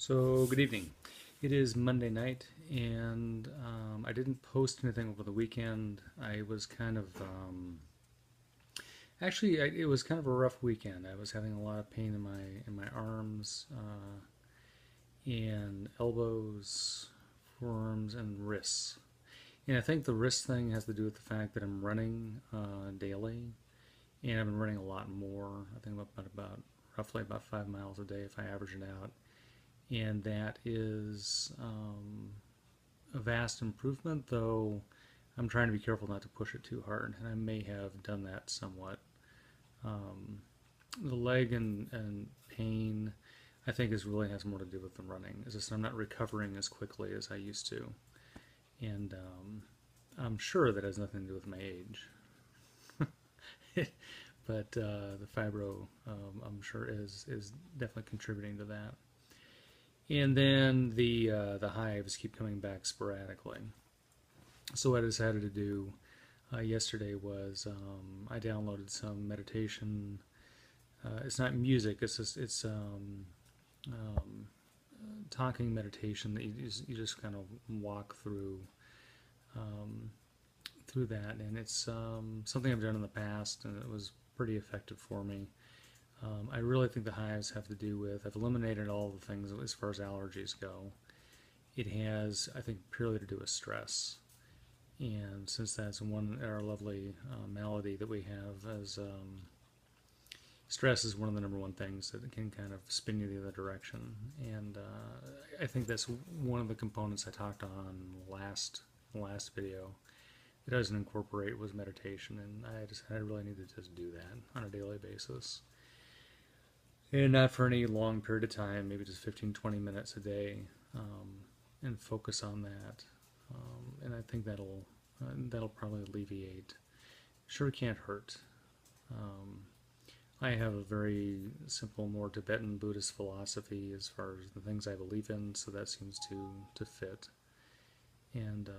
So, good evening. It is Monday night, and I didn't post anything over the weekend. I was kind of, it was kind of a rough weekend. I was having a lot of pain in my arms, and elbows, forearms, and wrists. And I think the wrist thing has to do with the fact that I'm running daily, and I've been running a lot more. I think about roughly about 5 miles a day if I average it out, and that is a vast improvement, though I'm trying to be careful not to push it too hard, and I may have done that somewhat. The leg and pain, I think, is really has more to do with the running. It's just I'm not recovering as quickly as I used to, and I'm sure that has nothing to do with my age. But the fibro, I'm sure, is definitely contributing to that. And then the hives keep coming back sporadically. So what I decided to do yesterday was I downloaded some meditation. It's not music. It's talking meditation that you just kind of walk um, through that, and it's something I've done in the past, and it was pretty effective for me. I really think the hives have to do with, I've eliminated all the things as far as allergies go. It has, I think, purely to do with stress. And since that's our lovely malady that we have, as stress is one of the number one things that can kind of spin you the other direction. And I think that's one of the components I talked on last video that doesn't incorporate was meditation. And I really need to just do that on a daily basis. And not for any long period of time, maybe just 15-20 minutes a day, and focus on that. And I think that'll probably alleviate. Sure can't hurt. I have a very simple, more Tibetan Buddhist philosophy as far as the things I believe in, so that seems to fit. And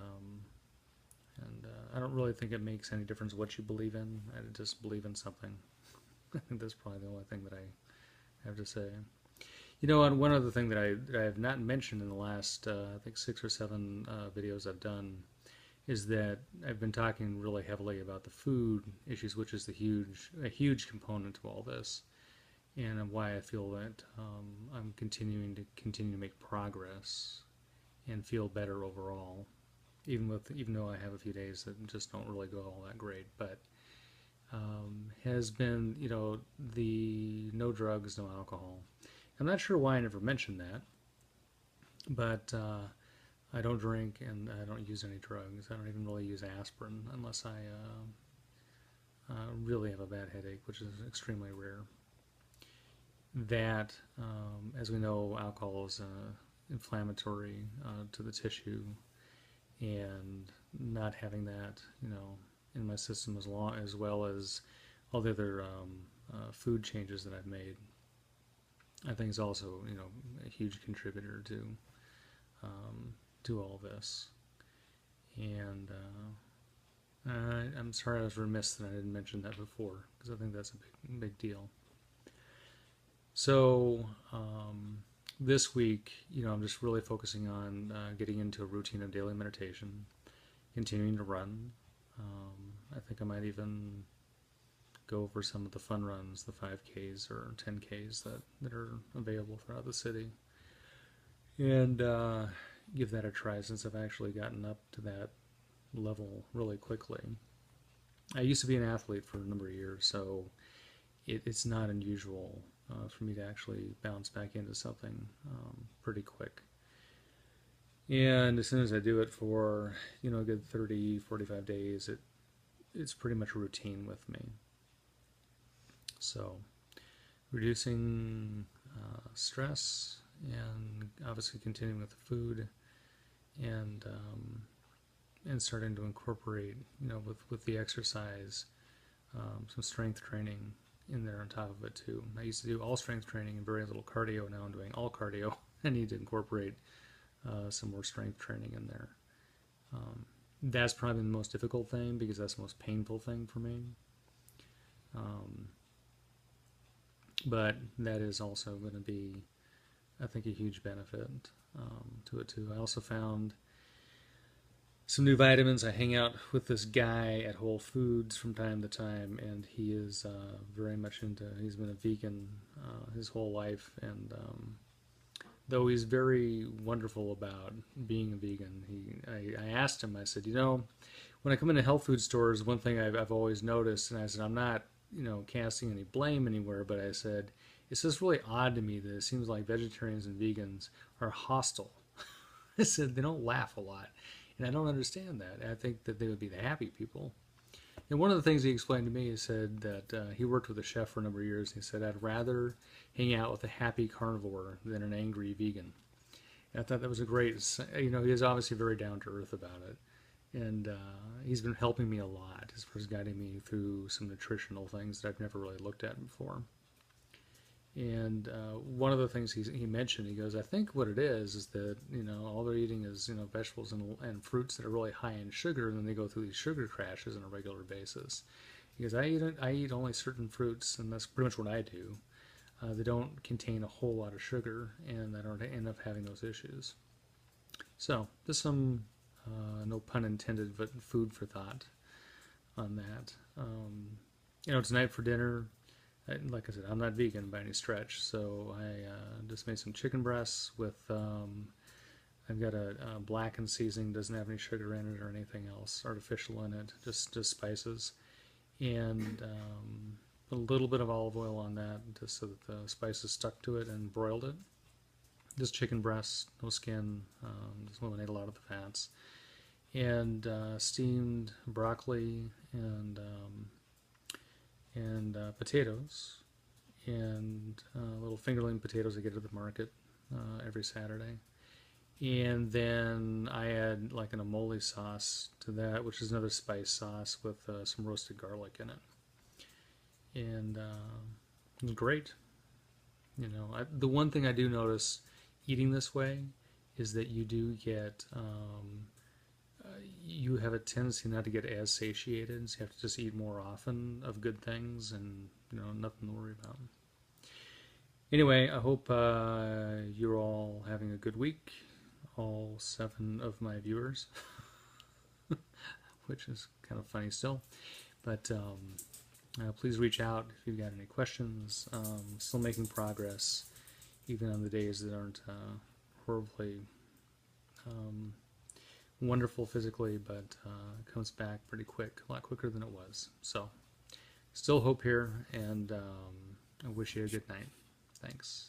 I don't really think it makes any difference what you believe in. I just believe in something. I think that's probably the only thing that I have to say. You know, and one other thing that I have not mentioned in the last, I think 6 or 7 videos I've done, is that I've been talking really heavily about the food issues, which is a huge component to all this, and why I feel that I'm continuing to make progress and feel better overall, even though I have a few days that just don't really go all that great, but. Has been, the no drugs, no alcohol. I'm not sure why I never mentioned that, but I don't drink and I don't use any drugs. I don't even really use aspirin unless I really have a bad headache, which is extremely rare. That, as we know, alcohol is inflammatory to the tissue, and not having that, in my system as well as all the other food changes that I've made, I think is also a huge contributor to all this. And I'm sorry I was remiss that I didn't mention that before, because I think that's a big deal. So this week, I'm just really focusing on getting into a routine of daily meditation, continuing to run. I think I might even go for some of the fun runs, the 5Ks or 10Ks that are available throughout the city, and give that a try, since I've actually gotten up to that level really quickly. I used to be an athlete for a number of years, so it's not unusual for me to actually bounce back into something pretty quick. And as soon as I do it for a good 30-45 days, it's pretty much a routine with me. So reducing stress, and obviously continuing with the food, and starting to incorporate, with the exercise, some strength training in there on top of it too. I used to do all strength training and very little cardio. Now I'm doing all cardio. I need to incorporate some more strength training in there. That's probably the most difficult thing, because that's the most painful thing for me. But that is also going to be I think a huge benefit to it too. I also found some new vitamins. I hang out with this guy at Whole Foods from time to time, and he is very much into. He's been a vegan his whole life, and though he's very wonderful about being a vegan, I asked him. I said, when I come into health food stores, one thing I've always noticed, and I said, I'm not casting any blame anywhere, but I said it's just really odd to me that it seems like vegetarians and vegans are hostile. I said they don't laugh a lot. And I don't understand that. I think that they would be the happy people. And one of the things he explained to me, he said that he worked with a chef for a number of years. And he said, I'd rather hang out with a happy carnivore than an angry vegan. And I thought that was a great, he is obviously very down to earth about it. And he's been helping me a lot as far as guiding me through some nutritional things that I've never really looked at before. And one of the things he mentioned, he goes, I think what it is that, all they're eating is, vegetables and fruits that are really high in sugar, and then they go through these sugar crashes on a regular basis. He goes, I eat only certain fruits, and that's pretty much what I do. They don't contain a whole lot of sugar, and I don't end up having those issues. So, just some, no pun intended, but food for thought on that. Tonight for dinner, like I said, I'm not vegan by any stretch, so I just made some chicken breasts with, I've got a blackened seasoning, doesn't have any sugar in it or anything else artificial in it, just spices, and a little bit of olive oil on that, just so that the spices stuck to it, and broiled it. Just chicken breasts, no skin, just eliminate a lot of the fats, and steamed broccoli and potatoes, and little fingerling potatoes I get at the market every Saturday. And then I add like an amole sauce to that, which is another spice sauce with some roasted garlic in it. And it was great. The one thing I do notice eating this way is that you do get you have a tendency not to get as satiated, so you have to just eat more often of good things, and nothing to worry about. Anyway, I hope you're all having a good week, all 7 of my viewers, which is kind of funny still. But please reach out if you've got any questions. Still making progress, even on the days that aren't horribly wonderful physically, but it comes back pretty quick, a lot quicker than it was. So, still hope here, and I wish you a good night. Thanks.